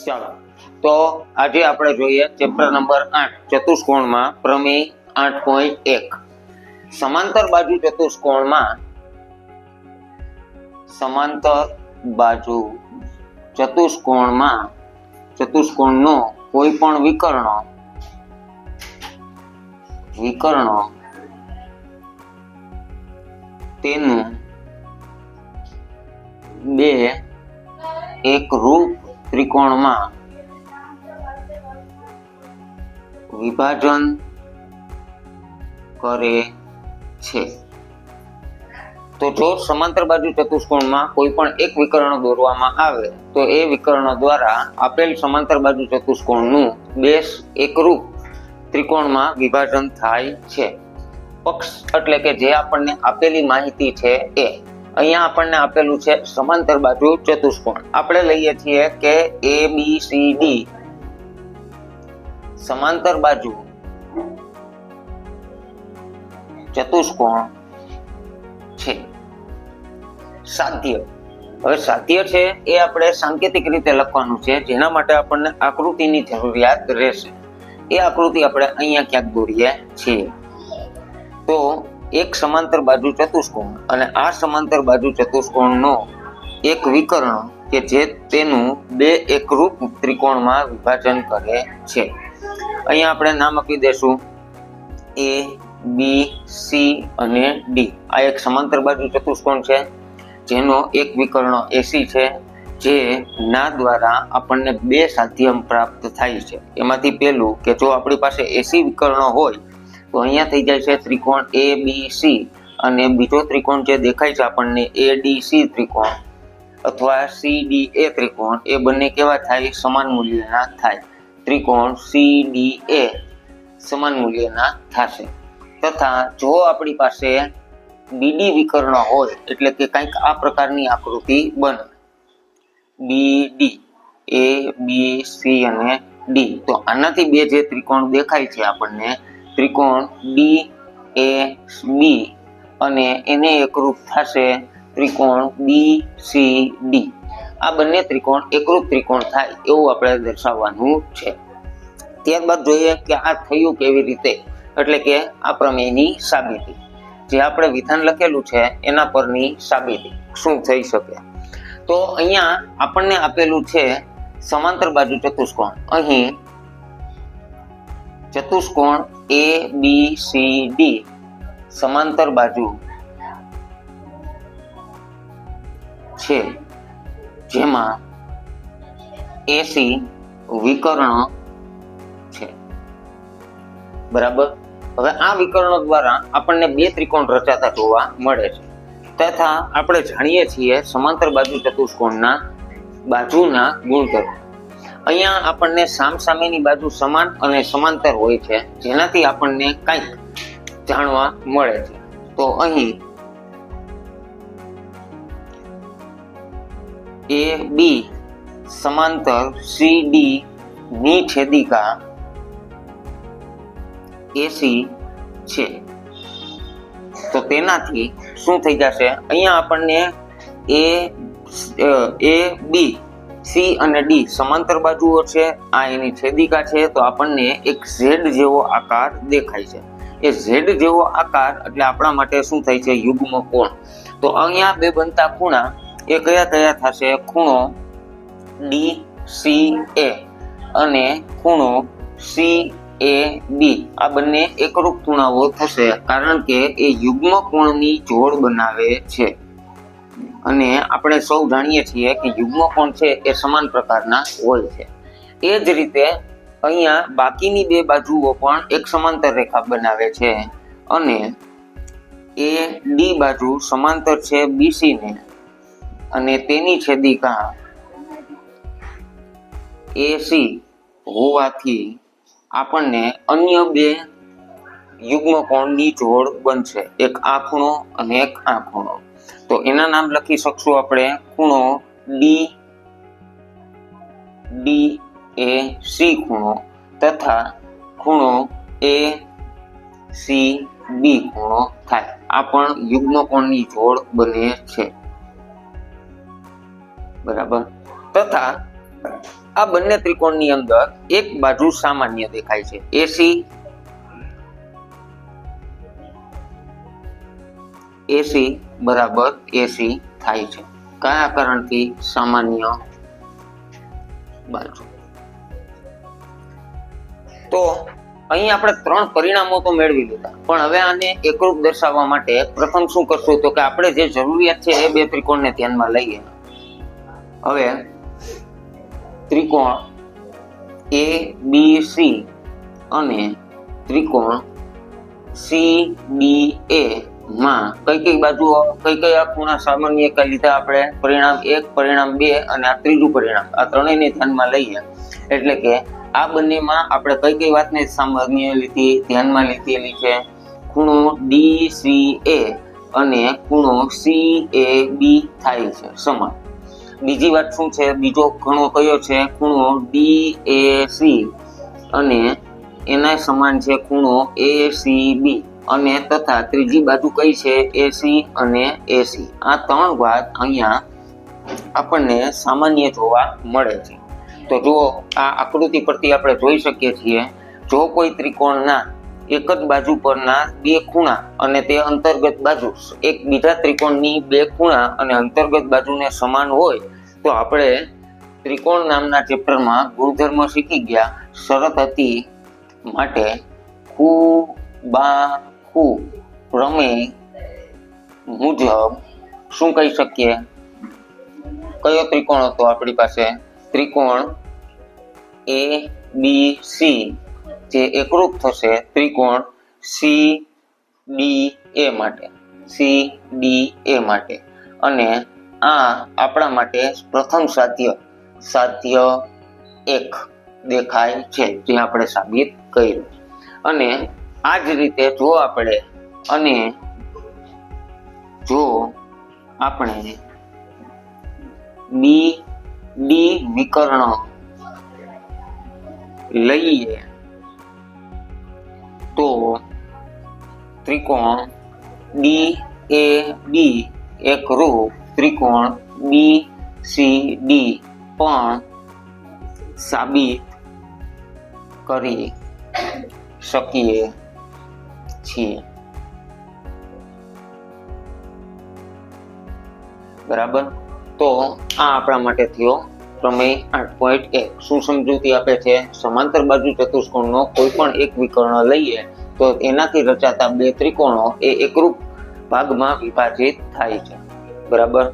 ચાલો તો આજે આપણે જોઈએ ચેપ્ટર નંબર 8 ચતુષ્કોણમાં પ્રમેય 8.1 સમાંતર બાજુ ચતુષ્કોણમાં ચતુષ્કોણનો કોઈ પણ વિકર્ણો તેનું બે એકરૂપ ત્રિકોણમાં વિભાજન કરે છે। તો જો સમાંતર બાજુ ચતુષ્કોણમાં કોઈ પણ એક વિકર્ણ દોરવામાં આવે તો એ વિકર્ણ દ્વારા આપેલ સમાંતર બાજુ ચતુષ્કોણનું બે એકરૂપ ત્રિકોણમાં વિભાજન થાય છે। પક્ષ એટલે કે જે આપણને આપેલી માહિતી છે એ અહીંયા આપણને આપેલું છે સમાંતર બાજુ ચતુષ્કોણ। આપણે લઈએ છીએ કે ABCD સમાંતર બાજુ ચતુષ્કોણ છે। સાધ્ય, હવે સાધ્ય છે એ આપણે સાંકેતિક રીતે લખવાનું છે, જેના માટે આપણને આકૃતિની જરૂરિયાત રહેશે। એ આકૃતિ આપણે અહીંયા ક્યાંક દોરીએ છીએ। તો એક સમાંતર બાજુ ચતુષ્કોણ અને આ સમાંતર બાજુ ચતુષ્કોણનો એક વિકર્ણ કે જે તેનું બે એકરૂપ ત્રિકોણમાં વિભાજન કરે છે। અહીંયા આપણે નામ આપી દેશું A, B, C અને D। આ એક સમાંતર બાજુ ચતુષ્કોણ છે જેનો એક વિકર્ણ AC છે, જે ના દ્વારા આપણને બે સાધ્ય પ્રાપ્ત થાય છે। એમાંથી પહેલું કે જો આપણી પાસે AC વિકર્ણ હોય તો અહીંયા થઈ જાય છે ત્રિકોણ ABC અને બીજો ત્રિકોણ જે દેખાય છે આપણને ADC ત્રિકોણ અથવા CDA ત્રિકોણ, એ બંને કેવા થાય? સમાન મૂલ્યના થાય। ત્રિકોણ CDA સમાન મૂલ્યના થશે। તથા જો આપણી પાસે BD વિકર્ણ હોય એટલે કે કંઈક આ પ્રકારની આકૃતિ બને BD A B C અને D, તો આનાથી બે જે ત્રિકોણ દેખાય છે આપણને ત્રિકોણ DAB અને એને એકરૂપ થશે ત્રિકોણ BCD। આ બંને ત્રિકોણ એકરૂપ ત્રિકોણ થાય એવું આપણે દર્શાવવાનું છે। ત્યારબાદ જોઈએ કે આ થયું કેવી રીતે, એટલે કે આ પ્રમેયની સાબિતી, જે આપણે વિધાન લખેલું છે એના પરની સાબિતી શું થઈ શકે। તો અહીંયા આપણને આપેલું છે સમાંતર બાજુ ચતુષ્કોણ। અહીં ચતુષ્કોણ ABCD સમાંતર બાજુ છે, જેમાં AC વિકર્ણ છે, બરાબર। હવે આ વિકર્ણો દ્વારા આપણને બે ત્રિકોણ રચાતા જોવા મળે છે। તથા આપણે જાણીએ છીએ સમાંતર બાજુ ચતુષ્કોણના બાજુના ગુણધર્મો। અહીંયા આપણને સામસામેની બાજુ સમાન અને સમાંતર હોય છે, જેનાથી આપણને કંઈક જાણવા મળે છે। તો અહીં AB સમાંતર CD ની છેદિકા AC છે, તો તેનાથી શું થઈ જશે? અહીંયા આપણને AB C અને D સમાંતર બાજુઓ છે, આ એની છેદિકા છે, તો આપણને એક Z જેવો આકાર દેખાય છે। એ Z જેવો આકાર એટલે આપણા માટે શું થાય છે? યુગ્મ કોણ। તો અહીંયા બે બનતા ખૂણા એ કયા કયા થશે? ખૂણો DCA અને ખૂણો CAB, આ બંને એકરૂપ ખૂણાઓ થશે, કારણ કે એ યુગ્મ કોણની જોડ બનાવે છે। અને આપણે સૌ જાણીએ છીએ કે યુગ્મ કોણ છે એ સમાન પ્રકારના હોય છે। એ જ રીતે અહીંયા બાકીની બે બાજુઓ પણ એક સમાંતર રેખા બનાવે છે અને AD બાજુ સમાંતર છે BC ને અને તેની છેદિકા AC હોવાથી આપણને અન્ય બે યુગ્મ કોણની જોડ બનશે, એક આ ખૂણો અને એક આ ખૂણો। તો એના નામ લખી શકશું આપણે ખૂણો DAC ખૂણો તથા ખૂણો ACB ખૂણો થાય। આ પણ યુગ્મ કોણની જોડ બને છે, બરાબર। તથા આ બંને ત્રિકોણની અંદર એક બાજુ સામાન્ય દેખાય છે, એસી બરાબર એસી થાય છે. કયા કારણથી? સામાન્ય બાજુ. તો અહીં આપણે 3 પરિણામો તો મેળવી લીધા, પણ હવે આને એકરૂપ દર્શાવવા માટે પ્રથમ શું કરશું તો કે આપણે જે જરૂરિયાત છે એ 2 ત્રિકોણને ધ્યાનમાં લઈએ. હવે ત્રિકોણ ABC અને ત્રિકોણ CDA માં કઈ બાજુઓ કઈ ખૂણા સામાન્ય કઈ લીધા આપણે? પરિણામ 1, પરિણામ 2 અને આ ત્રીજું પરિણામ. આ ત્રણેયને ધ્યાનમાં લઈએ એટલે કે આ બંનેમાં આપણે કઈ વાતને સામાન્ય ધ્યાનમાં લીધેલી છે? ખૂણો DCA અને ખૂણો CAB થાય છે સમાન. બીજી વાત શું છે? બીજો ખૂણો કયો છે? ખૂણો DAC અને એના સમાન છે ખૂણો ACB અને તથા ત્રીજી બાજુ કઈ છે? AC અને AC. આ 3 વાત અહીંયા આપણને સામાન્ય જોવા મળે છે. તો જુઓ, આ આકૃતિ પરથી આપણે જોઈ શકીએ છીએ, જો કોઈ ત્રિકોણના એક જ બાજુ પરના 2 ખૂણા અને તે અંતર્ગત બાજુ એક બીજા ત્રિકોણની 2 ખૂણા અને અંતર્ગત બાજુને સમાન હોય તો આપણે ત્રિકોણ નામના ચેપ્ટરમાં ગુણધર્મ શીખી ગયા. શરત હતી માટે ખૂબાખૂ પ્રમેય મુજબ શું કહી શકીએ? કયો ત્રિકોણ હતો આપણી પાસે? ત્રિકોણ ABC જે એકરૂપ થશે ત્રિકોણ CDA માટે અને આ આપણા માટે પ્રથમ સાધ્ય 1 દેખાય છે, જે આપણે સાબિત કર્યું. અને આ જ રીતે જો આપણે BD વિકર્ણ લઈએ તો ત્રિકોણ DAB એકરૂપ ત્રિકોણ BCD પણ સાબિત કરી શકીએ છીએ. બરાબર. તો આ આપણા માટે થયો પ્રમેય 8.1. શું સમજૂતી આપે છે? સમાંતર બાજુ ચતુષ્કોણનો કોઈ પણ એક વિકર્ણ લઈએ તો એનાથી રચાતા 2 ત્રિકોણો એ એકરૂપ ભાગમાં વિભાજિત થાય છે. બરાબર.